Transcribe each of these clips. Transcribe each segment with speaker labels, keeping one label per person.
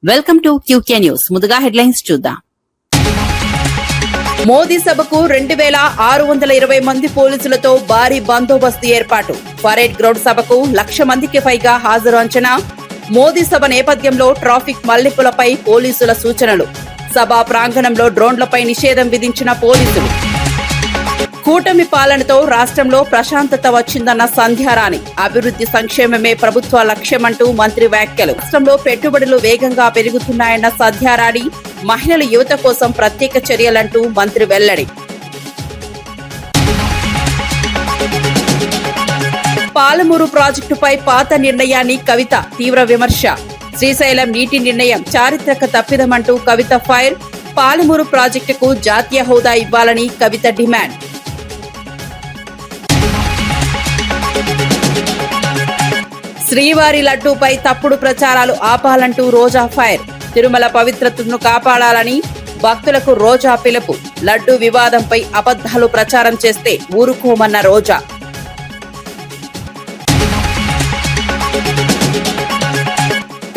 Speaker 1: Welcome to QK news. ముందుగా headlines చూద్దాం. మోదీ సభకు 2620 మంది పోలీసులతో భారీ బందోబస్తు ఏర్పాటు. పరేడ్ గ్రౌండ్ సభకు 1,00,000 మందికి పైగా హాజరు అంచనా. మోదీ సభ నేపథ్యంలో ట్రాఫిక్ మళ్లింపులపై పోలీసుల సూచనలు. సభా ప్రాంగణంలో డ్రోన్లపై నిషేధం విధించిన పోలీసులు. కూటమి పాలనతో రాష్ట్రంలో ప్రశాంతత వచ్చిందన్న సంధ్యారాణి. అభివృద్ధి సంక్షేమమే ప్రభుత్వ లక్ష్యమంటూ మంత్రి వ్యాఖ్యలు. రాష్ట్రంలో పెట్టుబడులు వేగంగా పెరుగుతున్నాయన్న సంధ్యారాణి. మహిళల యువత కోసం ప్రత్యేక చర్యలంటూ మంత్రి వెల్లడి. పాలమూరు ప్రాజెక్టుపై పాత నిర్ణయాన్ని కవిత తీవ్ర విమర్శ. శ్రీశైలం నీటి నిర్ణయం చారిత్రక తప్పిదమంటూ కవిత ఫైర్. పాలమూరు ప్రాజెక్టుకు జాతీయ హోదా ఇవ్వాలని కవిత డిమాండ్. శ్రీవారి లడ్డూపై తప్పుడు ప్రచారాలు ఆపాలంటూ రోజా ఫైర్. తిరుమల పవిత్రతను కాపాడాలని భక్తులకు రోజా పిలుపు. లడ్డూ వివాదంపై అబద్ధాలు ప్రచారం చేస్తే ఊరుకోమన్న రోజా.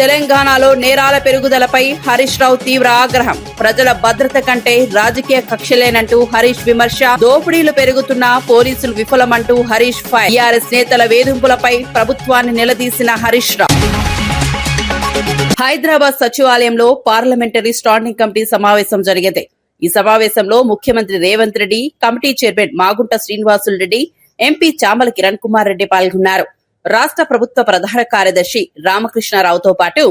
Speaker 1: తెలంగాణలో నేరాల పెరుగుదలపై హరీష్ రావు తీవ్ర ఆగ్రహం. ప్రజల భద్రత కంటే రాజకీయ కక్షలేనంటూ హరీష్ విమర్శ. దోపిడీలు పెరుగుతున్నా పోలీసులు విఫలమంటూ హరీష్ ఫైర్. టీఆర్ఎస్ నేతల వేధింపులపై ప్రభుత్వాన్ని నిలదీసిన హరీష్ రావు. హైదరాబాద్ సచివాలయంలో పార్లమెంటరీ స్టాండింగ్ కమిటీ సమావేశం జరిగింది. ఈ సమావేశంలో ముఖ్యమంత్రి Revanth Reddy, committee chairman Magunta Srinivasulu Reddy, MP Chamala Kiran Kumar Reddy పాల్గొన్నారు. రాష్ట్ర ప్రభుత్వ ప్రధాన కార్యదర్శి రామకృష్ణారావుతో పాటు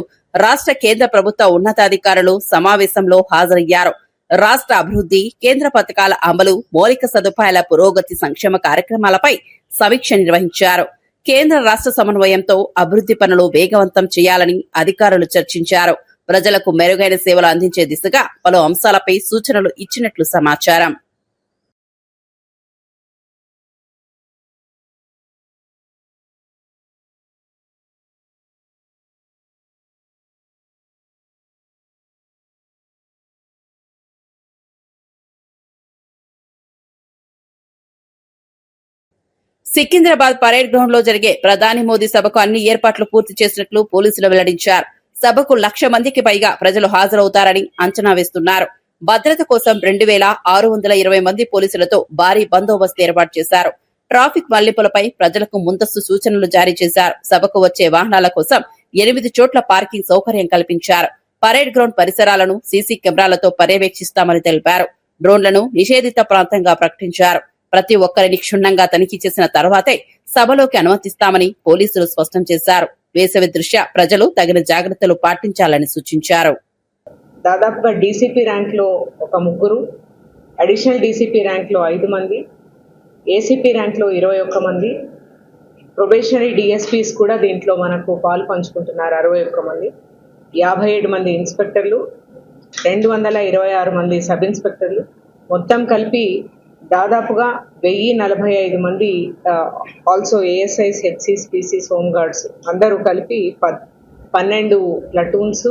Speaker 1: రాష్ట్ర కేంద్ర ప్రభుత్వ ఉన్నతాధికారులు సమావేశంలో హాజరయ్యారు. రాష్ట్ర అభివృద్ధి, కేంద్ర పథకాల అమలు, మౌలిక సదుపాయాల పురోగతి, సంక్షేమ కార్యక్రమాలపై సమీక్ష నిర్వహించారు. కేంద్ర రాష్ట్ర సమన్వయంతో అభివృద్ధి పనులు వేగవంతం చేయాలని అధికారులు చర్చించారు. ప్రజలకు మెరుగైన సేవలు అందించే దిశగా పలు అంశాలపై సూచనలు ఇచ్చినట్లు సమాచారం. సికింద్రాబాద్ పరేడ్ గ్రౌండ్ లో జరిగే ప్రధాని మోదీ సభకు అన్ని ఏర్పాట్లు పూర్తి చేసినట్లు పోలీసులు వెల్లడించారు. సభకు 1,00,000 మందికి పైగా ప్రజలు హాజరవుతారని అంచనా వేస్తున్నారు. భద్రత కోసం 2620 మంది పోలీసులతో భారీ బందోబస్తు ఏర్పాటు చేశారు. ట్రాఫిక్ మళ్లింపులపై ప్రజలకు ముందస్తు సూచనలు జారీ చేశారు. సభకు వచ్చే వాహనాల కోసం 8 చోట్ల పార్కింగ్ సౌకర్యం కల్పించారు. పరేడ్ గ్రౌండ్ పరిసరాలను సీసీ కెమెరాలతో పర్యవేక్షిస్తామని తెలిపారు. డ్రోన్లను నిషేధిత ప్రాంతంగా ప్రకటించారు. ప్రతి ఒక్కరిని క్షుణ్ణంగా తనిఖీ చేసిన తర్వాతే సభలోకి అనుమతిస్తామని పోలీసులు స్పష్టం చేశారు. వేసవి దృష్ట్యా ప్రజలు తగిన జాగ్రత్తలు పాటించాలని సూచించారు.
Speaker 2: దాదాపుగా డీసీపీ ర్యాంక్ లో ఒక 3, అడిషనల్ డీసీపీ ర్యాంక్ లో 5 మంది, ఏసీపీ ర్యాంక్ లో 21 మంది, ప్రొబేషనరీ డిఎస్పీస్ కూడా దీంట్లో మనకు పాలు పంచుకుంటున్నారు 61 మంది, 57 మంది ఇన్స్పెక్టర్లు, 226 మంది సబ్ ఇన్స్పెక్టర్లు, మొత్తం కలిపి దాదాపుగా 1045 మంది also ASIs, HCs, PCs, home guards అందరూ కలిపి 12 platoons,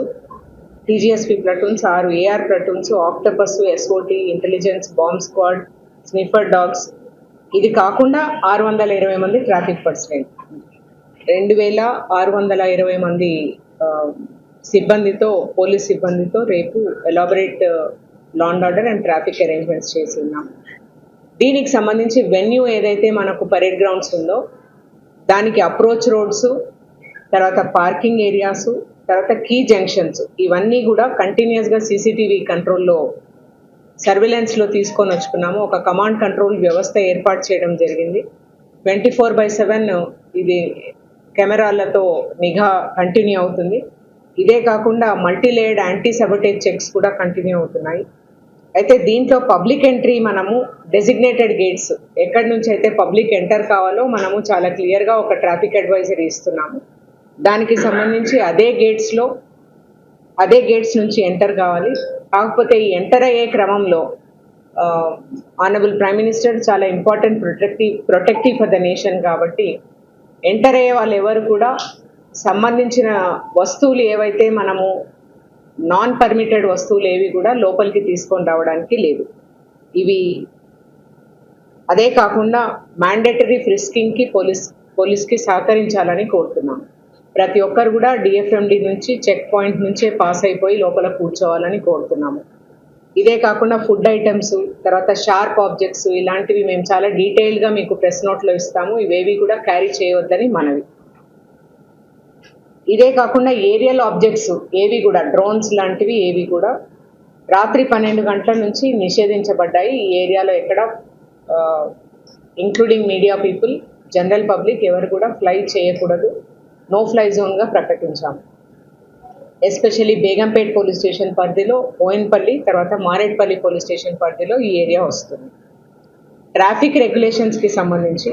Speaker 2: TGSP platoons, 6 AR platoons, Octopus, SOT, intelligence, bomb squad, sniffer dogs, ఇది కాకుండా 620 మంది ట్రాఫిక్ పర్సనల్, 2620 మంది సిబ్బందితో, పోలీస్ సిబ్బందితో రేపు elaborate law and order and traffic arrangements చేసి ఉన్నాం. దీనికి సంబంధించి వెన్యూ ఏదైతే మనకు పరేడ్ గ్రౌండ్స్ ఉందో దానికి అప్రోచ్ రోడ్స్, తర్వాత పార్కింగ్ ఏరియాస్, తర్వాత కీ జంక్షన్స్, ఇవన్నీ కూడా కంటిన్యూస్గా సీసీటీవీ కంట్రోల్లో, సర్వేలెన్స్లో తీసుకొని వచ్చుకున్నాము. ఒక కమాండ్ కంట్రోల్ వ్యవస్థ ఏర్పాటు చేయడం జరిగింది. 24/7 ఇది కెమెరాలతో నిఘా కంటిన్యూ అవుతుంది. ఇదే కాకుండా మల్టీలేయర్డ్ యాంటీ సబోటేజ్ చెక్స్ కూడా కంటిన్యూ అవుతున్నాయి. అయితే దీంట్లో పబ్లిక్ ఎంట్రీ మనము డెసిగ్నేటెడ్ గేట్స్, ఎక్కడి నుంచి అయితే పబ్లిక్ ఎంటర్ కావాలో మనము చాలా క్లియర్గా ఒక ట్రాఫిక్ అడ్వైజరీ ఇస్తున్నాము. దానికి సంబంధించి అదే గేట్స్ నుంచి ఎంటర్ కావాలి. కాకపోతే ఈ ఎంటర్ అయ్యే క్రమంలో ఆనరబుల్ ప్రైమ్ మినిస్టర్ చాలా important protective for the nation కాబట్టి ఎంటర్ అయ్యే వాళ్ళు ఎవరు కూడా సంబంధించిన వస్తువులు ఏవైతే మనము నాన్ పర్మిటెడ్ వస్తువులు ఏవి కూడా లోపలికి తీసుకొని రావడానికి లేదు. ఇవి అదే కాకుండా మ్యాండేటరీ ఫ్రిస్కింగ్కి పోలీస్కి సహకరించాలని కోరుతున్నాం. ప్రతి ఒక్కరు కూడా డిఎఫ్ఎండి నుంచి చెక్ పాయింట్ నుంచే పాస్ అయిపోయి లోపల కూర్చోవాలని కోరుతున్నాము. ఇదే కాకుండా ఫుడ్ ఐటమ్స్, తర్వాత షార్ప్ ఆబ్జెక్ట్స్ ఇలాంటివి మేము చాలా డీటెయిల్డ్గా మీకు ప్రెస్ నోట్లో ఇస్తాము. ఇవేవి కూడా క్యారీ చేయవద్దని మనవి. ఇదే కాకుండా ఏరియల్ ఆబ్జెక్ట్స్ ఏవి కూడా, డ్రోన్స్ లాంటివి ఏవి కూడా రాత్రి 12 గంటల నుంచి నిషేధించబడ్డాయి. ఈ ఏరియాలో ఎక్కడ including media people, general public ఎవరు కూడా ఫ్లై చేయకూడదు. నో ఫ్లై జోన్గా ప్రకటించాము. ఎస్పెషల్లీ బేగంపేట్ పోలీస్ స్టేషన్ పరిధిలో, బోయిన్పల్లి, తర్వాత మారేడ్పల్లి పోలీస్ స్టేషన్ పరిధిలో ఈ ఏరియా వస్తుంది. ట్రాఫిక్ రెగ్యులేషన్స్కి సంబంధించి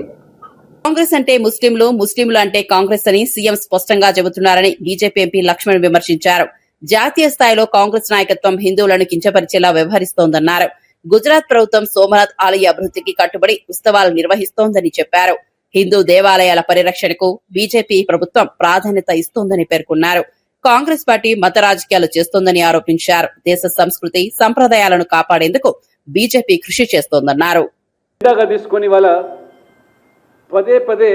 Speaker 1: కాంగ్రెస్ అంటే ముస్లింలు, ముస్లింలు అంటే కాంగ్రెస్ అని సీఎం స్పష్టంగా చెబుతున్నారని బీజేపీ ఎంపీ లక్ష్మణ్ విమర్శించారు. జాతీయ స్థాయిలో కాంగ్రెస్ నాయకత్వం హిందువులను కించపరిచేలా వ్యవహరిస్తోందన్నారు. గుజరాత్ ప్రభుత్వం సోమనాథ్ ఆలయ అభివృద్ధికి కట్టుబడి ఉత్సవాలు నిర్వహిస్తోందని చెప్పారు. హిందూ దేవాలయాల పరిరక్షణకు బీజేపీ ప్రభుత్వం ప్రాధాన్యత ఇస్తోందని పేర్కొన్నారు. కాంగ్రెస్ పార్టీ మత రాజకీయాలు చేస్తోందని ఆరోపించారు. దేశ సంస్కృతి సంప్రదాయాలను కాపాడేందుకు బీజేపీ కృషి చేస్తోందన్నారు.
Speaker 3: తీసుకొని వాళ్ళ పదే పదే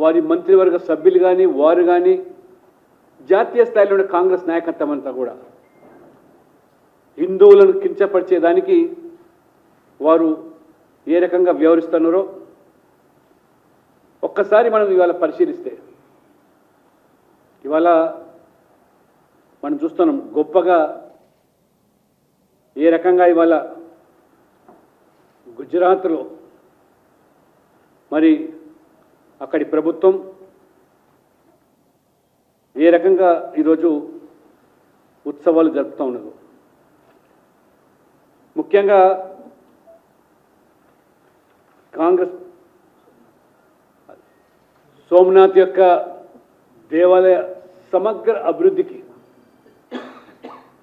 Speaker 3: వారి మంత్రివర్గ సభ్యులు కానీ, వారు కానీ, జాతీయ స్థాయిలో ఉన్న కాంగ్రెస్ నాయకత్వం అంతా కూడా హిందువులను కించపరిచేదానికి వారు ఏ రకంగా వ్యవహరిస్తున్నారో ఒక్కసారి మనం ఇవాళ పరిశీలిస్తే, ఇవాళ మనం చూస్తున్నాం గొప్పగా ఏ రకంగా ఇవాళ గుజరాత్లో మరి అక్కడి ప్రభుత్వం ఏ రకంగా ఈరోజు ఉత్సవాలు జరుపుతూ ఉన్నది. ముఖ్యంగా కాంగ్రెస్ సోమనాథ్ యొక్క దేవాలయ సమగ్ర అభివృద్ధికి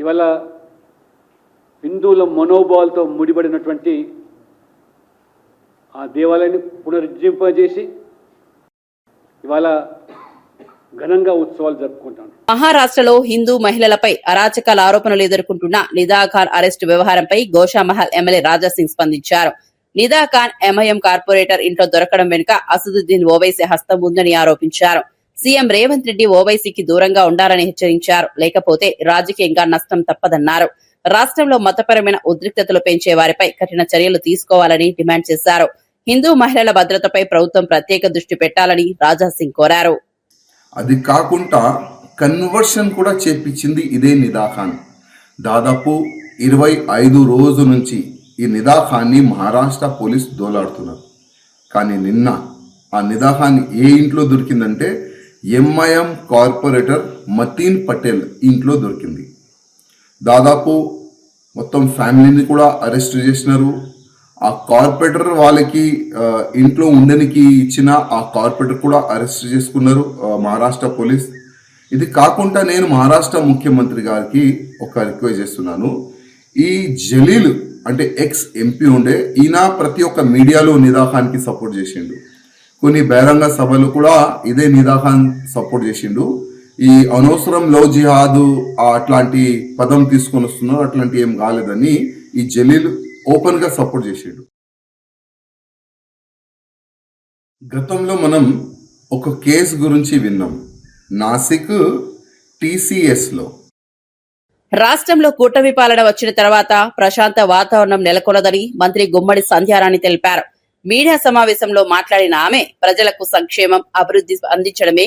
Speaker 3: ఇవాళ హిందువుల మనోభావాలతో ముడిపడినటువంటి ఆ దేవాలయాన్ని పునరుజ్జింపజేసి ఇవాళ ఘనంగా ఉత్సవాలు జరుపుకుంటాను.
Speaker 1: మహారాష్ట్రలో హిందూ మహిళలపై అరాచకాల ఆరోపణలు ఎదుర్కొంటున్న నిదా ఖాన్ అరెస్టు వ్యవహారంపై గోషామహల్ ఎమ్మెల్యే రాజాసింగ్ స్పందించారు. నిదా ఖాన్ ఎంఐఎం కార్పొరేటర్ ఇంట్లో దొరకడం వెనుక అసదుద్దీన్ ఓవైసీ హస్తం ఉందని ఆరోపించారు. సీఎం రేవంత్ రెడ్డి ఓవైసీకి దూరంగా ఉండాలని హెచ్చరించారు. లేకపోతే రాజకీయంగా నష్టం తప్పదన్నారు. రాష్ట్రంలో మతపరమైన ఉద్రిక్తతలు పెంచే వారిపై కఠిన చర్యలు తీసుకోవాలని డిమాండ్ చేశారు. హిందూ మహిళల భద్రతపై ప్రభుత్వం ప్రత్యేక దృష్టి పెట్టాలని రాజాసింగ్ కోరారు.
Speaker 4: అది కాకుండా కన్వర్షన్ కూడా చేపించింది ఇదే నిదా ఖాన్. దాదాపు 25 రోజుల నుంచి ఈ నిదా ఖాన్ని మహారాష్ట్ర పోలీస్ దోలాడుతున్నారు. కానీ నిన్న ఆ నిదా ఖాన్ ఏ ఇంట్లో దొరికిందంటే ఎంఐఎం కార్పొరేటర్ మతీన్ పటేల్ ఇంట్లో దొరికింది. దాదాపు మొత్తం ఫ్యామిలీని కూడా అరెస్ట్ చేసినారు. ఆ కార్పొరేటర్ వాళ్ళకి ఇంట్లో ఉండడానికి ఇచ్చిన ఆ కార్పొరేటర్ కూడా అరెస్ట్ చేసుకున్నారు మహారాష్ట్ర పోలీస్. ఇది కాకుండా నేను మహారాష్ట్ర ముఖ్యమంత్రి గారికి ఒక రిక్వెస్ట్ చేస్తున్నాను. ఈ జలీల్ అంటే ఎక్స్ ఎంపీ ఉండే, ఈయన ప్రతి ఒక్క మీడియాలో నిదా ఖాన్కి సపోర్ట్ చేసిండు. కొన్ని బహిరంగ సభలు కూడా ఇదే నిదా ఖాన్ సపోర్ట్ చేసిండు. ఈ అనవసరం లవ్ జిహాదు అట్లాంటి పదం తీసుకొని వస్తున్నారు, అట్లాంటి ఏం కాలేదని ఈ జలీల్ ఓపెన్ గా సపోర్ట్ చేసాడు. గతంలో మనం ఒక కేసు గురించి విన్నాం, నాసిక్ టీసీఎస్ లో.
Speaker 1: రాష్ట్రంలో కూటమి పాలన వచ్చిన తర్వాత ప్రశాంత వాతావరణం నెలకొన్నదని మంత్రి గుమ్మడి సంధ్యారాణి తెలిపారు. మీడియా సమావేశంలో మాట్లాడిన ఆమె ప్రజలకు సంక్షేమం, అభివృద్ధి అందించడమే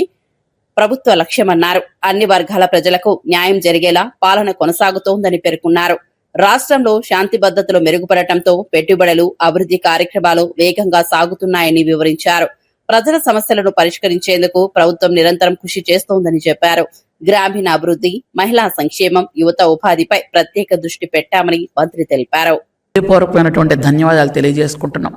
Speaker 1: ప్రభుత్వ లక్ష్యమన్నారు. అన్ని వర్గాల ప్రజలకు న్యాయం జరిగేలా పాలన కొనసాగుతోందని పేర్కొన్నారు. రాష్ట్రంలో శాంతి భద్రతలు మెరుగుపడటంతో పెట్టుబడులు, అభివృద్ధి కార్యక్రమాలు వేగంగా సాగుతున్నాయని వివరించారు. ప్రజల సమస్యలను పరిష్కరించేందుకు ప్రభుత్వం నిరంతరం కృషి చేస్తోందని చెప్పారు. గ్రామీణ అభివృద్ధి, మహిళా సంక్షేమం, యువత ఉపాధిపై ప్రత్యేక దృష్టి పెట్టామని మంత్రి తెలిపారు.
Speaker 5: పూర్వకమైనటువంటి ధన్యవాదాలు తెలియజేసుకుంటున్నాం.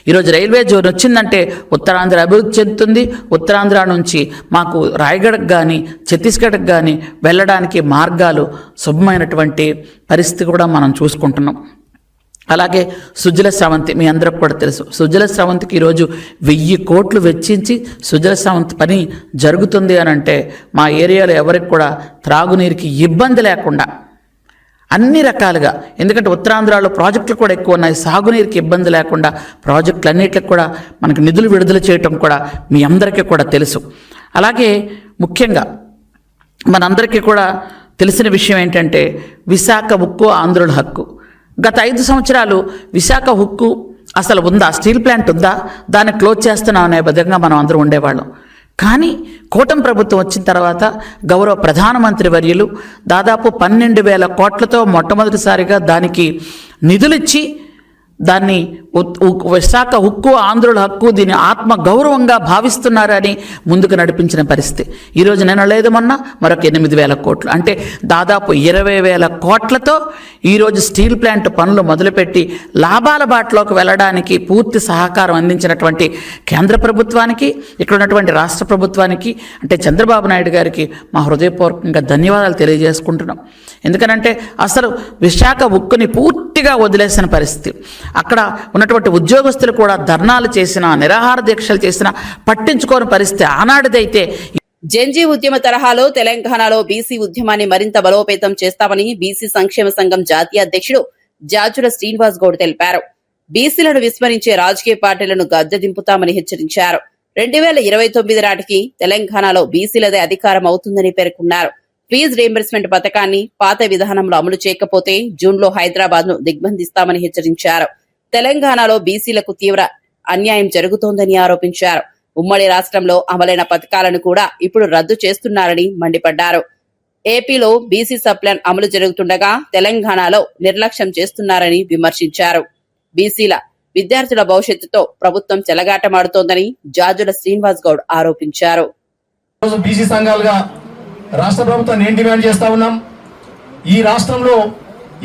Speaker 5: ఈరోజు రైల్వే జోన్ వచ్చిందంటే ఉత్తరాంధ్ర అభివృద్ధి చెందుతుంది. ఉత్తరాంధ్ర నుంచి మాకు రాయగఢకు కానీ ఛత్తీస్గఢ్కి కానీ వెళ్ళడానికి మార్గాలు శుభమైనటువంటి పరిస్థితి కూడా మనం చూసుకుంటున్నాం. అలాగే సుజల స్రవంతి మీ అందరికి కూడా తెలుసు. సుజల స్రవంతికి ఈరోజు 1000 కోట్లు వెచ్చించి సుజల స్రవంతి పని జరుగుతుంది అని అంటే మా ఏరియాలో ఎవరికి కూడా త్రాగునీరుకి ఇబ్బంది లేకుండా అన్ని రకాలుగా, ఎందుకంటే ఉత్తరాంధ్రలో ప్రాజెక్టులు కూడా ఎక్కువ ఉన్నాయి, సాగునీరుకి ఇబ్బంది లేకుండా ప్రాజెక్టులన్నిటికి కూడా మనకు నిధులు విడుదల చేయటం కూడా మీ అందరికీ కూడా తెలుసు. అలాగే ముఖ్యంగా మనందరికీ కూడా తెలిసిన విషయం ఏంటంటే విశాఖ ఉక్కు ఆంధ్రుల హక్కు. గత 5 సంవత్సరాలు విశాఖ ఉక్కు అసలు ఉందా, స్టీల్ ప్లాంట్ ఉందా, దాన్ని క్లోజ్ చేస్తున్నాం అనే విధంగా మనం అందరం ఉండేవాళ్ళం. కానీ కూటమి ప్రభుత్వం వచ్చిన తర్వాత గౌరవ ప్రధానమంత్రి వర్యులు దాదాపు 12,000 కోట్లతో మొట్టమొదటిసారిగా దానికి నిధులిచ్చి దాన్ని విశాఖ ఉక్కు ఆంధ్రుల హక్కు, దీని ఆత్మ గౌరవంగా భావిస్తున్నారని ముందుకు నడిపించిన పరిస్థితి. ఈరోజు నేను లేదమన్నా మరొక 8,000 కోట్లు, అంటే దాదాపు 20,000 కోట్లతో ఈరోజు స్టీల్ ప్లాంట్ పనులు మొదలుపెట్టి లాభాల బాటలోకి వెళ్ళడానికి పూర్తి సహకారం అందించినటువంటి కేంద్ర ప్రభుత్వానికి, ఇక్కడ ఉన్నటువంటి రాష్ట్ర ప్రభుత్వానికి, అంటే చంద్రబాబు నాయుడు గారికి మా హృదయపూర్వకంగా ధన్యవాదాలు తెలియజేసుకుంటున్నాం. ఎందుకనంటే అసలు విశాఖ ఉక్కుని పూర్తిగా వదిలేసిన పరిస్థితి. అక్కడ ఉన్నటువంటి ఉద్యోగస్తులు కూడా ధర్నాలు చేసినా, నిరాహార దీక్షలు చేసినా పట్టించుకోని పరిస్థితి ఆనాటిదైతే.
Speaker 1: జంజీ ఉద్యమ తరహాలో తెలంగాణలో బీసీ ఉద్యమాన్ని మరింత బలోపేతం చేస్తామని బీసీ సంక్షేమ సంఘం జాతీయ అధ్యక్షుడు జాజుల శ్రీనివాస్ గౌడ్ తెలిపారు. బీసీలను విస్మరించే రాజకీయ పార్టీలను గద్దె దింపుతామని హెచ్చరించారు. 2029 నాటికి తెలంగాణలో బీసీలదే అధికారం అవుతుందని పేర్కొన్నారు. ఫీజు రీయింబర్స్మెంట్ పథకాన్ని పాత విధానంలో అమలు చేయకపోతే జూన్లో హైదరాబాద్ ను దిగ్బంధిస్తామని హెచ్చరించారు. తెలంగాణలో బీసీలకు తీవ్ర అన్యాయం జరుగుతోందని ఆరోపించారు. ఉమ్మడి రాష్ట్రంలో అమలైన పథకాలను కూడా ఇప్పుడు రద్దు చేస్తున్నారని మండిపడ్డారు. ఏపీలో బీసీ సప్లాన్ అమలు జరుగుతుండగా తెలంగాణలో నిర్లక్ష్యం చేస్తున్నారని విమర్శించారు. బీసీల విద్యార్థుల భవిష్యత్తుతో ప్రభుత్వం చెలగాటమాడుతోందని జాజుల శ్రీనివాస్ గౌడ్ ఆరోపించారు.
Speaker 6: బీసీ సంఘాలుగా రాష్ట్ర ప్రభుత్వాన్ని ఏం డిమాండ్ చేస్తా ఉన్నాం? ఈ రాష్ట్రంలో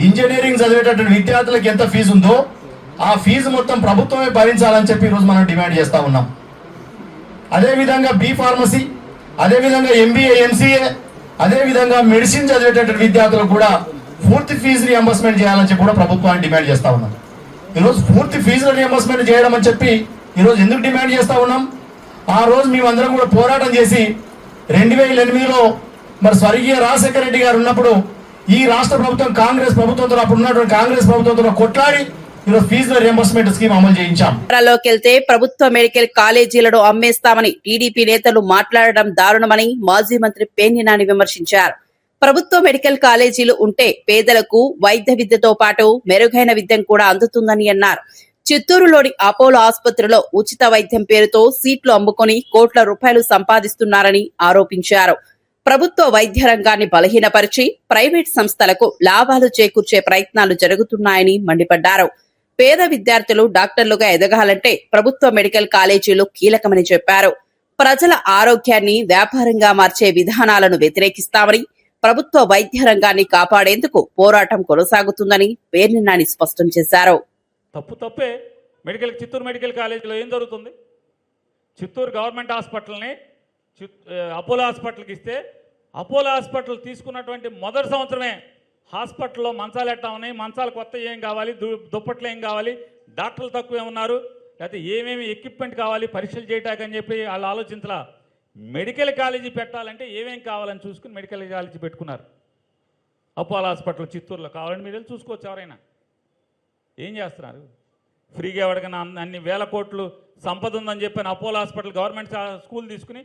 Speaker 6: ఇంజనీరింగ్ చదివేటటువంటి విద్యార్థులకు ఎంత ఫీజు ఉందో ఆ ఫీజు మొత్తం ప్రభుత్వమే భరించాలని చెప్పి ఈరోజు మనం డిమాండ్ చేస్తా ఉన్నాం. అదేవిధంగా బీ ఫార్మసీ, అదేవిధంగా ఎంబీఏ, ఎంసీఏ, అదేవిధంగా మెడిసిన్ చదివేటటువంటి విద్యార్థులకు కూడా పూర్తి ఫీజు రియంబర్స్మెంట్ చేయాలని చెప్పి కూడా ప్రభుత్వాన్ని డిమాండ్ చేస్తా ఉన్నాం. ఈరోజు పూర్తి ఫీజు రియంబర్స్మెంట్ చేయడం అని చెప్పి ఈరోజు ఎందుకు డిమాండ్ చేస్తా ఉన్నాం? ఆ రోజు మేమందరం కూడా పోరాటం చేసి 2008లో మరి స్వర్గీయ రాజశేఖర రెడ్డి గారు ఉన్నప్పుడు ఈ రాష్ట్ర ప్రభుత్వం కాంగ్రెస్ ప్రభుత్వంతో, అప్పుడు ఉన్నటువంటి కాంగ్రెస్ ప్రభుత్వంతో కొట్లాడి ఈరోజు ఫీజుల రియంబర్స్మెంట్ స్కీమ్ అమలు చేయించాం.
Speaker 1: వెళ్తే ప్రభుత్వ మెడికల్ కాలేజీలను అమ్మేస్తామని టీడీపీ నేతలు మాట్లాడడం దారుణమని మాజీ మంత్రి పేర్ని నాని విమర్శించారు. ప్రభుత్వ మెడికల్ కాలేజీలు ఉంటే పేదలకు వైద్య విద్యతో పాటు మెరుగైన విద్యం కూడా అందుతుందని అన్నారు. చిత్తూరులోని అపోలో ఆసుపత్రిలో ఉచిత వైద్యం పేరుతో సీట్లు అమ్ముకొని కోట్ల రూపాయలు సంపాదిస్తున్నారని ఆరోపించారు. ప్రభుత్వ వైద్య రంగాన్ని బలహీనపరిచి ప్రైవేట్ సంస్థలకు లాభాలు చేకూర్చే ప్రయత్నాలు జరుగుతున్నాయని మండిపడ్డారు. పేద విద్యార్థులు డాక్టర్లుగా ఎదగాలంటే ప్రభుత్వ మెడికల్ కాలేజీలు కీలకమని చెప్పారు. ప్రజల ఆరోగ్యాన్ని వ్యాపారంగా మార్చే విధానాలను వ్యతిరేకిస్తామని, ప్రభుత్వ వైద్య రంగాన్ని కాపాడేందుకు పోరాటం కొనసాగుతుందని పేర్ని నాని స్పష్టం చేశారు.
Speaker 7: తప్పే చిత్తూరు మెడికల్ కాలేజీలో ఏం జరుగుతుంది? చిత్తూరు గవర్నమెంట్ హాస్పిటల్ని అపోలో హాస్పిటల్కి ఇస్తే అపోలో హాస్పిటల్ తీసుకున్నటువంటి మొదటి సంవత్సరమే హాస్పిటల్లో మంచాలు ఎట్టా ఉన్నాయి, మంచాలు కొత్త ఏం కావాలి, దుప్పట్లు ఏం కావాలి, డాక్టర్లు తక్కువే ఉన్నారు, లేకపోతే ఏమేమి ఎక్విప్మెంట్ కావాలి పరీక్షలు చేయటానికి అని చెప్పి వాళ్ళు ఆలోచించలా. మెడికల్ కాలేజీ పెట్టాలంటే ఏమేం కావాలని చూసుకుని మెడికల్ కాలేజీ పెట్టుకున్నారు. అపోలో హాస్పిటల్ చిత్తూరులో కావాలని మీరు వెళ్ళి చూసుకోవచ్చు. ఎవరైనా ఏం చేస్తున్నారు? ఫ్రీగా ఎవరికైనా అన్ని వేల కోట్లు సంపద ఉందని చెప్పి అపోలో హాస్పిటల్ గవర్నమెంట్ స్కూల్ తీసుకుని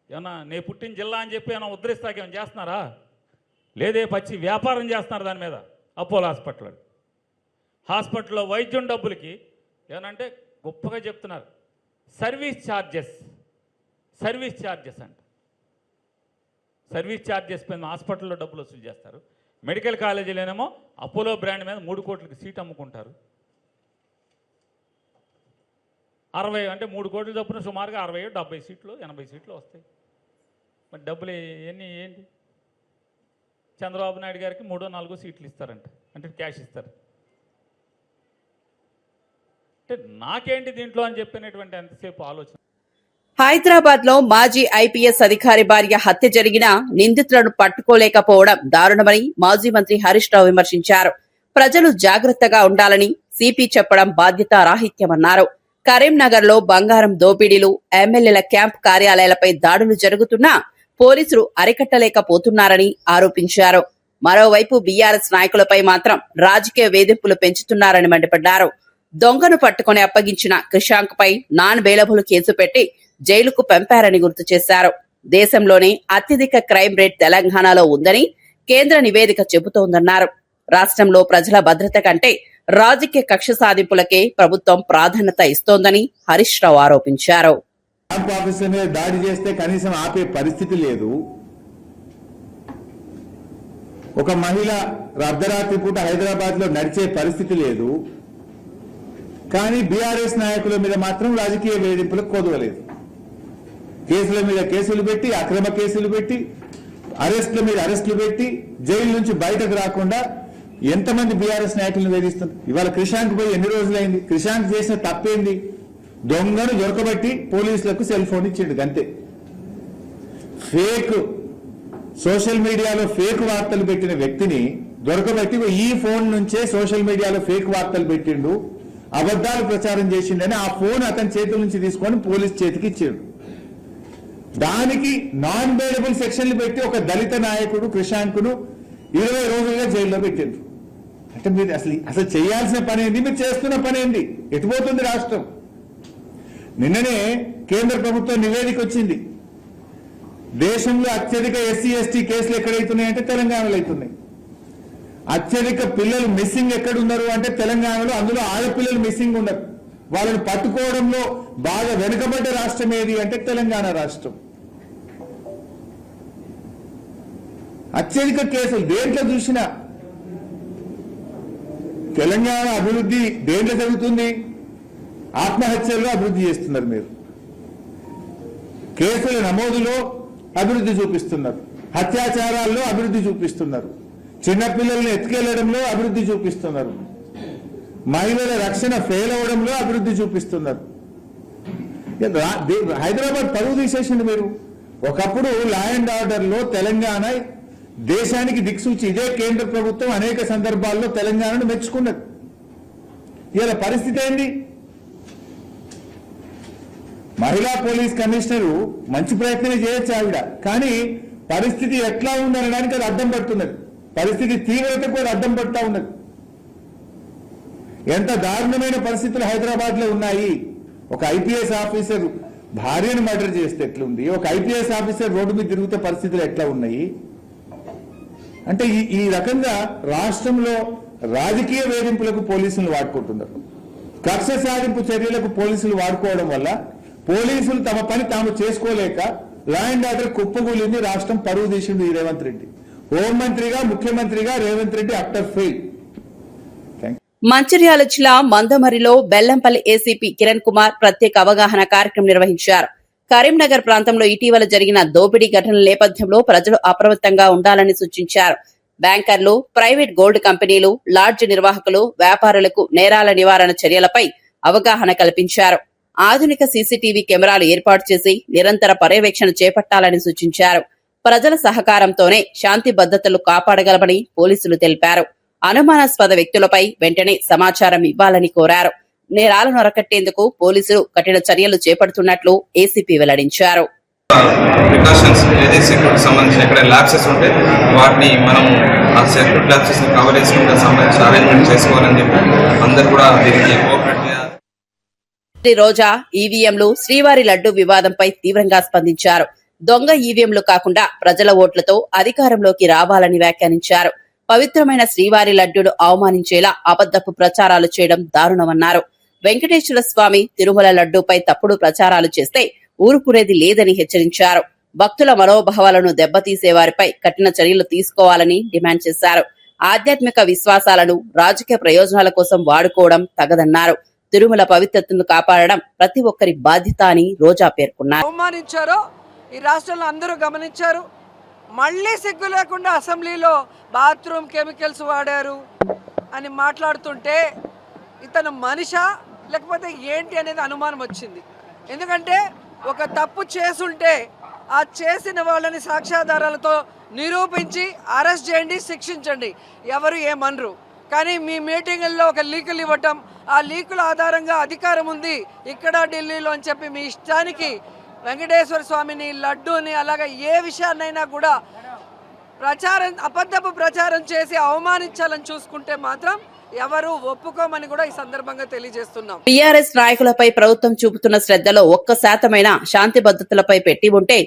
Speaker 7: ఏమన్నా నేను పుట్టిన జిల్లా అని చెప్పి ఏమైనా ఉద్ధరిస్తాకేమైనా చేస్తున్నారా? లేదే పచ్చి వ్యాపారం చేస్తున్నారు దాని మీద. అపోలో హాస్పిటల్లో వైద్యం డబ్బులకి ఏమనంటే గొప్పగా చెప్తున్నారు. సర్వీస్ ఛార్జెస్ అంట. సర్వీస్ ఛార్జెస్ పైన హాస్పిటల్లో డబ్బులు వసూలు చేస్తారు. మెడికల్ కాలేజీలోనేమో అపోలో బ్రాండ్ మీద 3 కోట్లకి సీట్ అమ్ముకుంటారు. 60 అంటే 3 కోట్ల చొప్పున సుమారుగా 60, 70 సీట్లు, 80 సీట్లు వస్తాయి. మరి డబ్బులు ఏంటి? చంద్రబాబు నాయుడు గారికి 3-4 సీట్లు ఇస్తారంట, అంటే క్యాష్ ఇస్తారు. అంటే నాకేంటి దీంట్లో అని చెప్పినటువంటి ఎంతసేపు ఆలోచన.
Speaker 1: హైదరాబాద్ లో మాజీ ఐపీఎస్ అధికారి భార్య హత్య జరిగిన నిందితులను పట్టుకోలేకపోవడం దారుణమని మాజీ మంత్రి హరీష్ రావు విమర్శించారు. ప్రజలు జాగ్రత్తగా ఉండాలని సిపి చెప్పడం బాధ్యతారాహిత్యమన్నారు. కరీంనగర్ లో బంగారం దోపిడీలు, ఎమ్మెల్యేల క్యాంప్ కార్యాలయాలపై దాడులు జరుగుతున్నా పోలీసులు అరికట్టలేకపోతున్నారని ఆరోపించారు. మరోవైపు బీఆర్ఎస్ నాయకులపై మాత్రం రాజకీయ వేధింపులు పెంచుతున్నారని మండిపడ్డారు. దొంగను పట్టుకుని అప్పగించిన క్రిషాంక్ పై నాన్ బెయిలబుల్ కేసు పెట్టి జైలుకు పంపారని గుర్తు చేశారు. దేశంలోనే అత్యధిక క్రైమ్ రేట్ తెలంగాణలో ఉందని కేంద్ర నివేదిక చెబుతోందన్నారు. రాష్ట్రంలో ప్రజల భద్రత కంటే రాజకీయ కక్ష సాధింపులకే ప్రభుత్వం ప్రాధాన్యత ఇస్తోందని హరీష్ రావు ఆరోపించారు.
Speaker 8: క్యాంప్ ఆఫీసర్ మీద దాడి చేస్తే కనీసం ఆపే పరిస్థితి లేదు. ఒక మహిళ అర్ధరాత్రి పూట హైదరాబాద్ లో నడిచే పరిస్థితి లేదు. కానీ బీఆర్ఎస్ నాయకుల మీద మాత్రం రాజకీయ వేధింపులకు కొదవలేదు. కేసుల మీద కేసులు పెట్టి, అక్రమ కేసులు పెట్టి, అరెస్టుల మీద అరెస్టులు పెట్టి, జైలు నుంచి బయటకు రాకుండా ఎంతమంది బీఆర్ఎస్ నాయకులను వేధిస్తున్నారు. ఇవాళ క్రిషాంక్ పోయి ఎన్ని రోజులైంది? క్రిషాంక్ చేసిన తప్పేంది? దొంగను దొరకబట్టి పోలీసులకు సెల్ ఫోన్ ఇచ్చిండు అంతే. ఫేక్ సోషల్ మీడియాలో ఫేక్ వార్తలు పెట్టిన వ్యక్తిని దొరకబట్టి ఈ ఫోన్ నుంచే సోషల్ మీడియాలో ఫేక్ వార్తలు పెట్టిండు, అబద్దాలు ప్రచారం చేసిండని ఆ ఫోన్ అతని చేతుల నుంచి తీసుకొని పోలీస్ చేతికి ఇచ్చిండు. దానికి నాన్ బెయిలబుల్ సెక్షన్లు పెట్టి ఒక దళిత నాయకుడు క్రిషాంక్ను 20 రోజులుగా జైల్లో పెట్టిండ్రు. అంటే మీరు అసలు చేయాల్సిన పని ఏంది? మీరు చేస్తున్న పని ఏంది? ఎటుపోతుంది రాష్ట్రం? నిన్ననే కేంద్ర ప్రభుత్వం నివేదిక వచ్చింది. దేశంలో అత్యధిక ఎస్సీ ఎస్టీ కేసులు ఎక్కడైతున్నాయంటే తెలంగాణలో అవుతున్నాయి. అత్యధిక పిల్లలు మిస్సింగ్ ఎక్కడున్నారు అంటే తెలంగాణలో. అందులో ఆడపిల్లలు మిస్సింగ్ ఉన్నారు. వాళ్ళని పట్టుకోవడంలో బాగా వెనుకబడ్డ రాష్ట్రం ఏది అంటే తెలంగాణ రాష్ట్రం. అత్యధిక కేసులు దేంట్లో చూసినా. తెలంగాణ అభివృద్ధి దేంట్లో జరుగుతుంది? ఆత్మహత్యల్లో అభివృద్ధి చేస్తున్నారు మీరు. కేసుల నమోదులో అభివృద్ధి చూపిస్తున్నారు. అత్యాచారాల్లో అభివృద్ధి చూపిస్తున్నారు. చిన్నపిల్లల్ని ఎత్తుకెళ్లడంలో అభివృద్ధి చూపిస్తున్నారు. మహిళల రక్షణ ఫెయిల్ అవడంలో అభివృద్ధి చూపిస్తున్నారు. హైదరాబాద్ పరువు తీసేసింది మీరు. ఒకప్పుడు లా అండ్ ఆర్డర్ లో తెలంగాణ దేశానికి దిక్సూచి. ఇదే కేంద్ర ప్రభుత్వం అనేక సందర్భాల్లో తెలంగాణను మెచ్చుకున్నది. ఇలా పరిస్థితి ఏంది? మహిళా పోలీస్ కమిషనరు మంచి ప్రయత్నం చేయొచ్చు ఆవిడ, కానీ పరిస్థితి ఎట్లా ఉందనడానికి అది అడ్డం పడుతున్నది. పరిస్థితి తీవ్రతకు అది అడ్డం పడుతూ ఉన్నది. ఎంత దారుణమైన పరిస్థితులు హైదరాబాద్ లో ఉన్నాయి. ఒక ఐపీఎస్ ఆఫీసర్ భార్యను మర్డర్ చేస్తే ఎట్లుంది? ఒక ఐపీఎస్ ఆఫీసర్ రోడ్డు మీద తిరుగుతే పరిస్థితులు ఎట్లా ఉన్నాయి? అంటే ఈ రకంగా రాష్ట్రంలో రాజకీయ వేధింపులకు పోలీసులు వాడుకుంటున్నారు. కక్ష సాధింపు చర్యలకు పోలీసులు వాడుకోవడం వల్ల పోలీసులు తమ పని తాము చేసుకోలేక లా అండ్ ఆర్డర్ కుప్పగూలింది. రాష్ట్రం పరువు తీసిండు ఈ రేవంత్ రెడ్డి. హోంమంత్రిగా, ముఖ్యమంత్రిగా రేవంత్ రెడ్డి అఫ్టర్ ఫెయిల్.
Speaker 1: మంచిర్యాల జిల్లా మందమరిలో బెల్లంపల్లి ఏసీపీ కిరణ్ కుమార్ ప్రత్యేక అవగాహన కార్యక్రమం నిర్వహించారు. కరీంనగర్ ప్రాంతంలో ఇటీవల జరిగిన దోపిడీ ఘటనల నేపథ్యంలో ప్రజలు అప్రమత్తంగా ఉండాలని సూచించారు. బ్యాంకర్లు, ప్రైవేట్ గోల్డ్ కంపెనీలు, లాడ్జ్ నిర్వాహకులు, వ్యాపారులకు నేరాల నివారణ చర్యలపై అవగాహన కల్పించారు. ఆధునిక సీసీటీవీ కెమెరాలు ఏర్పాటు చేసి నిరంతర పర్యవేక్షణ చేపట్టాలని సూచించారు. ప్రజల సహకారంతోనే శాంతి భద్రతలు కాపాడగలమని పోలీసులు తెలిపారు. అనుమానాస్పద వ్యక్తులపై వెంటనే సమాచారం ఇవ్వాలని కోరారు. నేరాలను అరికట్టేందుకు పోలీసులు కఠిన చర్యలు చేపడుతున్నట్లు ఏసీపీ వెల్లడించారు.
Speaker 9: ప్రికాషన్స్ ఏదైతే సెక్యూరిటీ సంబంధించిన ఎక్కడ ల్యాబ్సెస్ ఉంటే వాటిని మనం ఆ సెక్యూరిటీ ల్యాబ్సెస్ కవర్ చేసుకుంటే సంబంధించిన అరేంజ్మెంట్ చేసుకోవాలని చెప్పి అందరు కూడా దీనికి కోఆపరేట్ చేయాలి.
Speaker 1: రోజా ఈవీఎంలు, శ్రీవారి లడ్డు వివాదంపై తీవ్రంగా స్పందించారు. దొంగ ఈవీఎంలు కాకుండా ప్రజల ఓట్లతో అధికారంలోకి రావాలని వ్యాఖ్యానించారు. పవిత్రమైన శ్రీవారి లడ్డును అవమానించేలా అబద్ధపు ప్రచారాలు చేయడం దారుణమన్నారు. వెంకటేశ్వర స్వామి తిరుమల లడ్డూపై తప్పుడు ప్రచారాలు చేస్తే ఊరుకునేది లేదని హెచ్చరించారు. భక్తుల మనోభావాలను దెబ్బతీసే వారిపై కఠిన చర్యలు తీసుకోవాలని డిమాండ్ చేశారు. ఆధ్యాత్మిక విశ్వాసాలను రాజకీయ ప్రయోజనాల కోసం వాడుకోవడం తగదన్నారు. తిరుమల పవిత్రతను కాపాడడం ప్రతి ఒక్కరి బాధ్యత అని రోజా పేర్కొన్నారు.
Speaker 10: అవమానించారో ఈ రాష్ట్రంలో అందరూ గమనించారు. మళ్ళీ సిగ్గు లేకుండా అసెంబ్లీలో బాత్రూమ్ కెమికల్స్ వాడారు అని మాట్లాడుతుంటే ఇతను మనిషా లేకపోతే ఏంటి అనేది అనుమానం వచ్చింది. ఎందుకంటే ఒక తప్పు చేసుంటే ఆ చేసిన వాళ్ళని సాక్ష్యాధారాలతో నిరూపించి అరెస్ట్ చేయండి, శిక్షించండి, ఎవరు ఏమనరు. కానీ మీ మీటింగుల్లో ఒక లీకులు ఇవ్వటం, ఆ లీకుల ఆధారంగా అధికారం ఉంది ఇక్కడ ఢిల్లీలో అని చెప్పి మీ ఇష్టానికి వెంకటేశ్వర స్వామిని, లడ్డూని, అలాగే ఏ విషయాన్నైనా కూడా అబద్ధపు ప్రచారం చేసి అవమానించాలని చూసుకుంటే మాత్రం ఎవరు ఒప్పుకోమని కూడా ఈ సందర్భంగా తెలియజేస్తున్నాం.
Speaker 1: టీఆర్ఎస్ నాయకులపై ప్రభుత్వం చూపుతున్న శ్రద్ధలో 1% శాంతి భద్రతలపై పెట్టి ఉంటే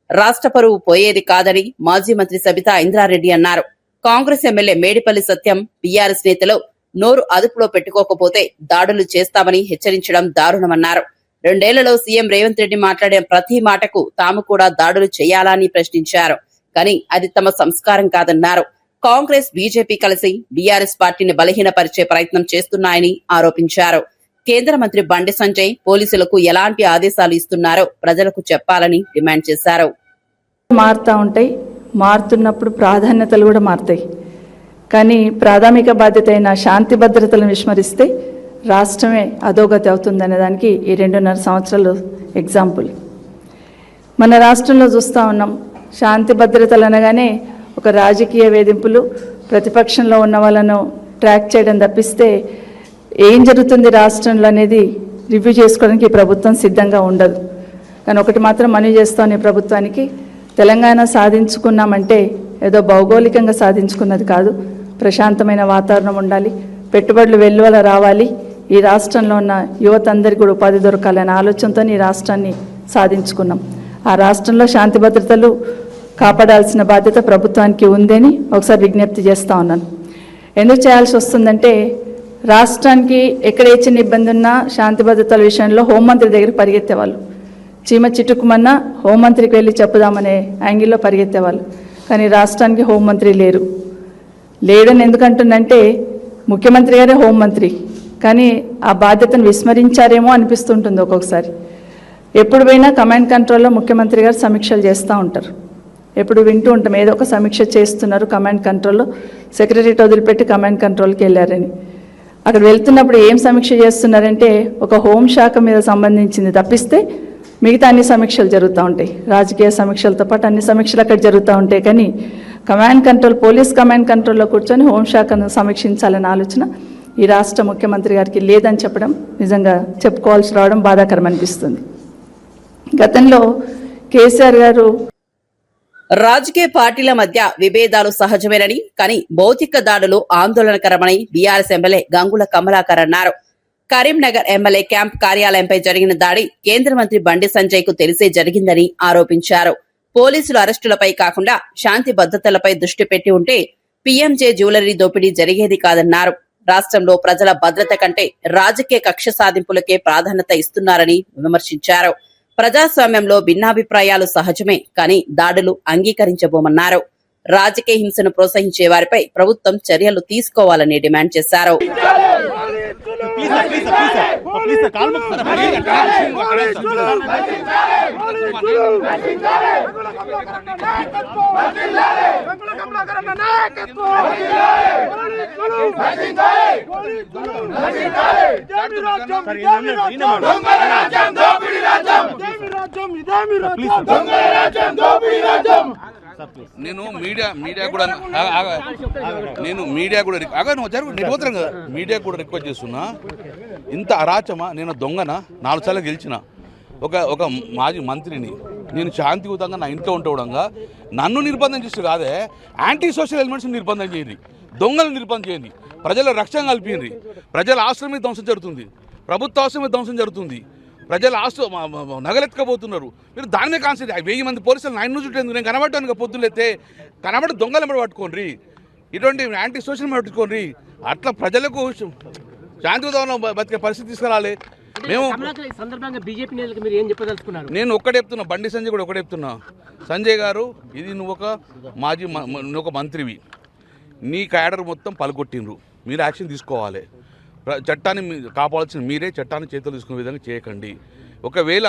Speaker 1: రాష్ట్ర పరువు పోయేది కాదని మాజీ మంత్రి సబితా ఇంద్రారెడ్డి అన్నారు. కాంగ్రెస్ ఎమ్మెల్యే మేడిపల్లి సత్యం టీఆర్ఎస్ నేతలు నోరు అదుపులో పెట్టుకోకపోతే దాడులు చేస్తామని హెచ్చరించడం దారుణమన్నారు. 2 ఏళ్లలో సీఎం రేవంత్ రెడ్డి మాట్లాడిన ప్రతి మాటకు తాము కూడా దాడులు చేయాలని ప్రశ్నించారు. కానీ అది తమ సంస్కారం కాదన్నారు. కాంగ్రెస్ బీజేపీ కలిసి బీఆర్ఎస్ పార్టీని బలహీనపరిచే ప్రయత్నం చేస్తున్నాయని ఆరోపించారు. కేంద్ర మంత్రి బండి సంజయ్ పోలీసులకు ఎలాంటి ఆదేశాలు ఇస్తున్నారో ప్రజలకు చెప్పాలని డిమాండ్ చేశారు.
Speaker 11: మారుతూ ఉంటాయి, మారుతున్నప్పుడు ప్రాధాన్యతలు కూడా మారుతాయి. కానీ ప్రాథమిక బాధ్యత అయిన శాంతి భద్రతలను విస్మరిస్తే రాష్ట్రమే అధోగతి అవుతుందనే దానికి ఈ 2.5 సంవత్సరాలు ఎగ్జాంపుల్. మన రాష్ట్రంలో చూస్తూ ఉన్నాం, శాంతి భద్రతలు అనగానే ఒక రాజకీయ వేధింపులు, ప్రతిపక్షంలో ఉన్న వాళ్ళను ట్రాక్ చేయడం తప్పిస్తే ఏం జరుగుతుంది రాష్ట్రంలో అనేది రివ్యూ చేసుకోవడానికి ఈ ప్రభుత్వం సిద్ధంగా ఉండదు. కానీ ఒకటి మాత్రం మనవి చేస్తాను ఈ ప్రభుత్వానికి, తెలంగాణ సాధించుకున్నామంటే ఏదో భౌగోళికంగా సాధించుకున్నది కాదు, ప్రశాంతమైన వాతావరణం ఉండాలి, పెట్టుబడులు వెల్లువల రావాలి, ఈ రాష్ట్రంలో ఉన్న యువత అందరికీ కూడా ఉపాధి దొరకాలనే ఆలోచనతో ఈ రాష్ట్రాన్ని సాధించుకున్నాం. ఆ రాష్ట్రంలో శాంతి భద్రతలు కాపాడాల్సిన బాధ్యత ప్రభుత్వానికి ఉందని ఒకసారి విజ్ఞప్తి చేస్తూ ఉన్నాను. ఎందుకు చేయాల్సి వస్తుందంటే రాష్ట్రానికి ఎక్కడ ఏ చిన్న ఇబ్బంది ఉన్నా శాంతి భద్రతల విషయంలో హోంమంత్రి దగ్గర పరిగెత్తేవాళ్ళు. చీమ చిటుకుమన్నా హోంమంత్రికి వెళ్ళి చెప్పుదామనే యాంగిల్లో పరిగెత్తేవాళ్ళు. కానీ రాష్ట్రానికి హోంమంత్రి లేడని ఎందుకంటుందంటే ముఖ్యమంత్రి గారే హోంమంత్రి, కానీ ఆ బాధ్యతను విస్మరించారేమో అనిపిస్తుంటుంది ఒక్కొక్కసారి. ఎప్పుడు పోయినా కమాండ్ కంట్రోల్లో ముఖ్యమంత్రి గారు సమీక్షలు చేస్తూ ఉంటారు. ఎప్పుడు వింటూ ఉంటాం ఏదో ఒక సమీక్ష చేస్తున్నారు కమాండ్ కంట్రోల్లో, సెక్రటరీట్ వదిలిపెట్టి కమాండ్ కంట్రోల్కి వెళ్ళారని. అక్కడ వెళ్తున్నప్పుడు ఏం సమీక్ష చేస్తున్నారంటే ఒక హోంశాఖ మీద సంబంధించింది తప్పిస్తే మిగతా అన్ని సమీక్షలు జరుగుతూ ఉంటాయి. రాజకీయ సమీక్షలతో పాటు అన్ని సమీక్షలు అక్కడ జరుగుతూ ఉంటాయి. కానీ కమాండ్ కంట్రోల్, పోలీస్ కమాండ్ కంట్రోల్లో కూర్చొని హోంశాఖను సమీక్షించాలనే ఆలోచన ఈ రాష్ట్ర ముఖ్యమంత్రి గారికి లేదని చెప్పడం నిజంగా చెప్పుకోవాల్సి రావడం బాధాకరం అనిపిస్తుంది. గతంలో కేసీఆర్ గారు
Speaker 1: రాజకీయ పార్టీల మధ్య విభేదాలు సహజమేనని, కానీ భౌతిక దాడులు ఆందోళనకరమని బీఆర్ఎస్ ఎమ్మెల్యే గంగుల కమలాకర్ అన్నారు. కరీంనగర్ ఎమ్మెల్యే క్యాంప్ కార్యాలయంపై జరిగిన దాడి కేంద్ర మంత్రి బండి సంజయ్ కు తెలిసే జరిగిందని ఆరోపించారు. పోలీసుల అరెస్టులపై కాకుండా శాంతి భద్రతలపై దృష్టి పెట్టి ఉంటే పీఎంజే జ్యువెలరీ దోపిడీ జరిగేది కాదన్నారు. రాష్ట్రంలో ప్రజల భద్రత కంటే రాజకీయ కక్ష సాధింపులకే ప్రాధాన్యత ఇస్తున్నారని విమర్శించారు. ప్రజాస్వామ్యంలో భిన్నాభిప్రాయాలు సహజమే, కానీ దాడులు అంగీకరించబోమన్నారు. రాజకీయ హింసను ప్రోత్సహించే వారిపై ప్రభుత్వం చర్యలు తీసుకోవాలని డిమాండ్ చేశారు.
Speaker 12: నేను మీడియా కూడా రిక్వెస్ట్ చేస్తున్నా. ఇంత అరాచమా? నేను దొంగనా? 4 సార్లు గెలిచిన ఒక మాజీ మంత్రిని నేను శాంతియుతంగా నా ఇంట్లో ఉండగా నన్ను నిర్బంధం చేస్తూ కాదే, యాంటీ సోషల్ ఎలిమెంట్స్ నిర్బంధం చేయండి, దొంగలు నిర్బంధం చేయండి, ప్రజల రక్షణ కల్పింది, ప్రజల ఆస్తుల మీద ధ్వంసం జరుగుతుంది, ప్రభుత్వ ఆస్తుల మీద ధ్వంసం జరుగుతుంది, ప్రజల ఆస్తు నగలెత్తుకపోతున్నారు. మీరు దాని మీద కాన్సెప్ట్ 1000 మంది పోలీసులు 9 చుట్టేందుకు నేను కనబడటానికి పొద్దులైతే కనబడి దొంగలు పట్టుకోండి, ఇటువంటి యాంటీ సోషల్ పట్టుకోండి. అట్లా ప్రజలకు శాంతియుతంలో బతికే పరిస్థితి తీసుకురాలి. మేము నేను ఒక్కడే చెప్తున్నా, బండి సంజయ్ కూడా ఒకటే చెప్తున్నా, సంజయ్ గారు ఇది నువ్వు ఒక మంత్రివి, నీ క్యాడర్ మొత్తం పలుకొట్టిండ్రు, మీరు యాక్షన్ తీసుకోవాలి. చట్టాన్ని కాపాడాల్సిన మీరే, చట్టాన్ని చేతులు తీసుకునే విధంగా చేయకండి. ఒకవేళ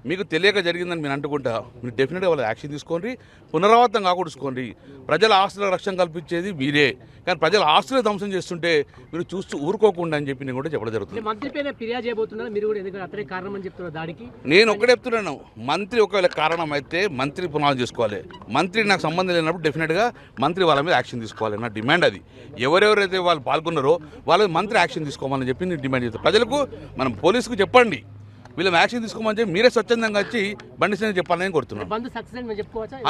Speaker 12: మీకు తెలియక జరిగిందని మీరు అంటుకుంటా, మీరు డెఫినెట్గా వాళ్ళ యాక్షన్ తీసుకోండి, పునరావృతం కాకూడచుకోండి. ప్రజల ఆస్తుల రక్షణ కల్పించేది మీరే, కానీ ప్రజల ఆస్తులు ధ్వంసం చేస్తుంటే మీరు చూస్తూ ఊరుకోకుండా అని చెప్పి నేను కూడా చెప్పడం జరుగుతుంది. నేను ఒకటే చెప్తున్నాను, మంత్రి ఒకవేళ కారణం అయితే మంత్రి పునాది చేసుకోవాలి. మంత్రి నాకు సంబంధం లేనప్పుడు డెఫినెట్గా మంత్రి వాళ్ళ మీద యాక్షన్ తీసుకోవాలి. నా డిమాండ్ అది. ఎవరెవరైతే వాళ్ళు పాల్గొన్నారో వాళ్ళ మంత్రి యాక్షన్ తీసుకోవాలని చెప్పి నేను డిమాండ్ చేస్తాను. ప్రజలకు మనం పోలీసుకు చెప్పండి, వీళ్ళు యాక్షన్ తీసుకోమని చెప్పి మీరే స్వచ్ఛందంగా వచ్చి బండి సంజయ్ చెప్పాలని కోరుతున్నాను.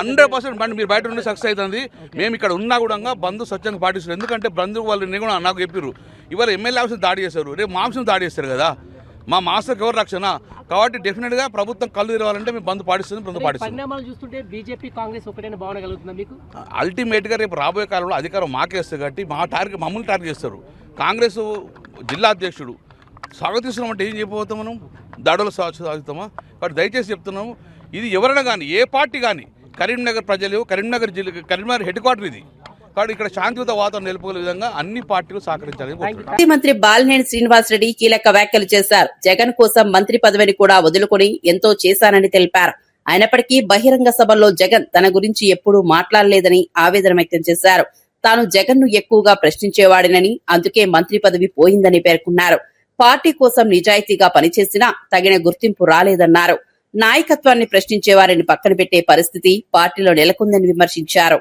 Speaker 12: 100% బండి మీరు బయట ఉండి సక్సెస్ అవుతుంది. మేము ఇక్కడ ఉన్నా కూడా బంధు స్వచ్ఛంగా పాటిస్తారు. ఎందుకంటే బంధు వాళ్ళు కూడా నాకు చెప్పారు, ఇవాళ ఎమ్మెల్యే ఆఫీస్ దాడి చేశారు, రేపు మాంసం దాడి చేస్తారు కదా, మా మాస్టర్కి ఎవరు రక్షణ. కాబట్టి డెఫినెట్గా ప్రభుత్వం కళ్ళు తెరవాలంటే మేము బంధు పాటిస్తుంది. బంధు పాటిస్తుంది.
Speaker 13: చూస్తుంటే బీజేపీ కాంగ్రెస్ ఒకటైన భావన కలుగుతుందా మీకు?
Speaker 12: అల్టిమేట్గా రేపు రాబోయే కాలంలో అధికారం మాకేస్తారు కాబట్టి మమ్మల్ని టార్గెట్ చేస్తారు. కాంగ్రెస్ జిల్లా అధ్యక్షుడు స్వాగతిస్తున్నామంటే ఏం చెప్పబోతాం మనం? దాడులు సాగుతామా? కాబట్టి దయచేసి చెప్తున్నాము, ఇది ఎవరైనా కానీ ఏ పార్టీ కానీ కరీంనగర్ ప్రజలు కరీంనగర్ హెడ్ క్వార్టర్ ఇది. కాబట్టి ఇక్కడ శాంతియుత వాతావరణం నిలుపుకునే విధంగా అన్ని పార్టీలు సహకరించాలని కోరుతున్నాను.
Speaker 1: మంత్రి బాలినేని శ్రీనివాసరెడ్డి కీలక వ్యాఖ్యలు చేశారు. జగన్ కోసం మంత్రి పదవిని కూడా వదులుకుని ఎంతో చేశానని తెలిపారు. అయినప్పటికీ బహిరంగ సభల్లో జగన్ తన గురించి ఎప్పుడూ మాట్లాడలేదని ఆవేదన వ్యక్తం చేశారు. తాను జగన్ ను ఎక్కువగా ప్రశ్నించేవాడినని, అందుకే మంత్రి పదవి పోయిందని పేర్కొన్నారు. పార్టీ కోసం నిజాయితీగా పనిచేసినా తగిన గుర్తింపు రాలేదన్నారు. నాయకత్వాన్ని ప్రశ్నించే వారిని పక్కన పెట్టే పరిస్థితి పార్టీలో నెలకొందని విమర్శించారు.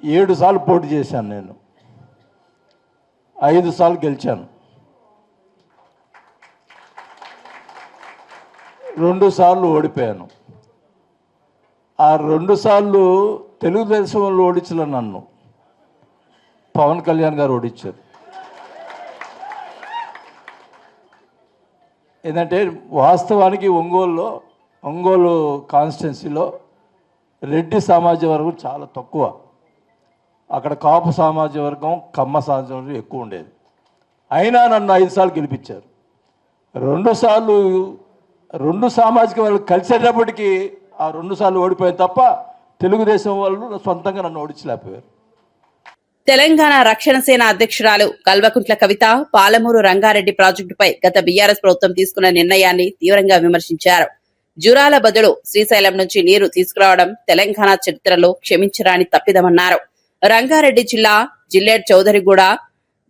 Speaker 14: 7 సార్లు పోటీ చేశాను, నేను 5 సార్లు గెలిచాను, 2 సార్లు ఓడిపోయాను. ఆ 2 సార్లు తెలుగుదేశం వాళ్ళు ఓడించలే, నన్ను పవన్ కళ్యాణ్ గారు ఓడించారు. ఏంటంటే వాస్తవానికి ఒంగోలు కాన్స్టిట్యున్సీలో రెడ్డి సమాజ వర్గం చాలా తక్కువ, అక్కడ కాపు సమాజ వర్గం కమ్మ సమాజ వర్గం ఎక్కువ ఉండేది. అయినా నన్ను 5 సార్లు గెలిపించారు. 2 సార్లు 2 సామాజిక వర్గాలు కలిసేటప్పటికీ ఆ 2 సార్లు ఓడిపోయాను తప్ప తెలుగుదేశం వాళ్ళు సొంతంగా నన్ను ఓడించలేకపోయారు.
Speaker 1: తెలంగాణ రక్షణ సేన అధ్యక్షురాలు కల్వకుంట్ల కవిత పాలమూరు రంగారెడ్డి ప్రాజెక్టుపై గత బీఆర్ఎస్ ప్రభుత్వం తీసుకున్న నిర్ణయాన్ని తీవ్రంగా విమర్శించారు. జురాల బదులు శ్రీశైలం నుంచి నీరు తీసుకురావడం తెలంగాణ చరిత్రలో క్షమించరాని తప్పిదమన్నారు. రంగారెడ్డి జిల్లా జిల్లేడ్ చౌదరిగూడ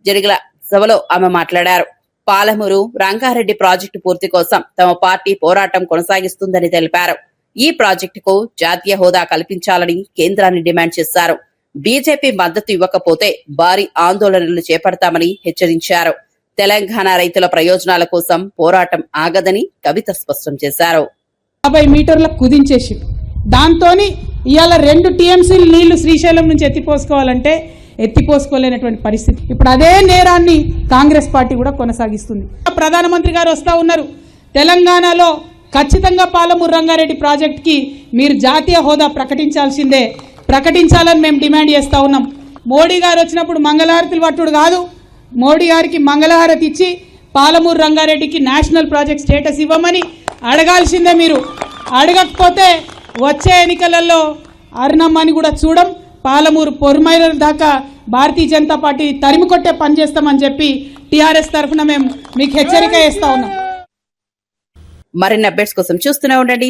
Speaker 1: జరిగిన సభలో ఆమె మాట్లాడారు. పాలమూరు రంగారెడ్డి ప్రాజెక్టు పూర్తి కోసం తమ పార్టీ పోరాటం కొనసాగిస్తుందని తెలిపారు. ఈ ప్రాజెక్టుకు జాతీయ హోదా కల్పించాలని కేంద్రాన్ని డిమాండ్ చేశారు. బీజేపీ మద్దతు ఇవ్వకపోతే భారీ ఆందోళనలు చేపడతామని హెచ్చరించారు. తెలంగాణ రైతుల ప్రయోజనాల కోసం పోరాటం ఆగదని కవిత స్పష్టం చేశారు.
Speaker 15: 50 మీటర్లకు కుదించేసి దాంతో ఇవాళ 2 టీఎంసీలు నీళ్లు శ్రీశైలం నుంచి ఎత్తిపోసుకోవాలంటే ఎత్తిపోసుకోలేనటువంటి పరిస్థితి. ఇప్పుడు అదే నేరాన్ని కాంగ్రెస్ పార్టీ కూడా కొనసాగిస్తుంది. ప్రధానమంత్రి గారు వస్తా ఉన్నారు. తెలంగాణలో ఖచ్చితంగా పాలమూరు రంగారెడ్డి ప్రాజెక్టుకి మీరు జాతీయ హోదా ప్రకటించాలని మేము డిమాండ్ చేస్తా ఉన్నాం. మోడీ గారు వచ్చినప్పుడు మంగళహారతులు పట్టుడు కాదు, మోడీ గారికి మంగళహారతి ఇచ్చి పాలమూరు రంగారెడ్డికి నేషనల్ ప్రాజెక్ట్ స్టేటస్ ఇవ్వమని అడగాల్సిందే. మీరు అడగకపోతే వచ్చే ఎన్నికలలో అరుణమ్మని కూడా చూడం, పాలమూరు పొరుమైల దాకా భారతీయ జనతా పార్టీ తరిమి కొట్టే పని చేస్తామని చెప్పి టీఆర్ఎస్ తరఫున మేము మీకు హెచ్చరిక చేస్తా ఉన్నాం.
Speaker 1: మరిన్ని అప్డేట్స్ కోసం చూస్తూనే ఉండండి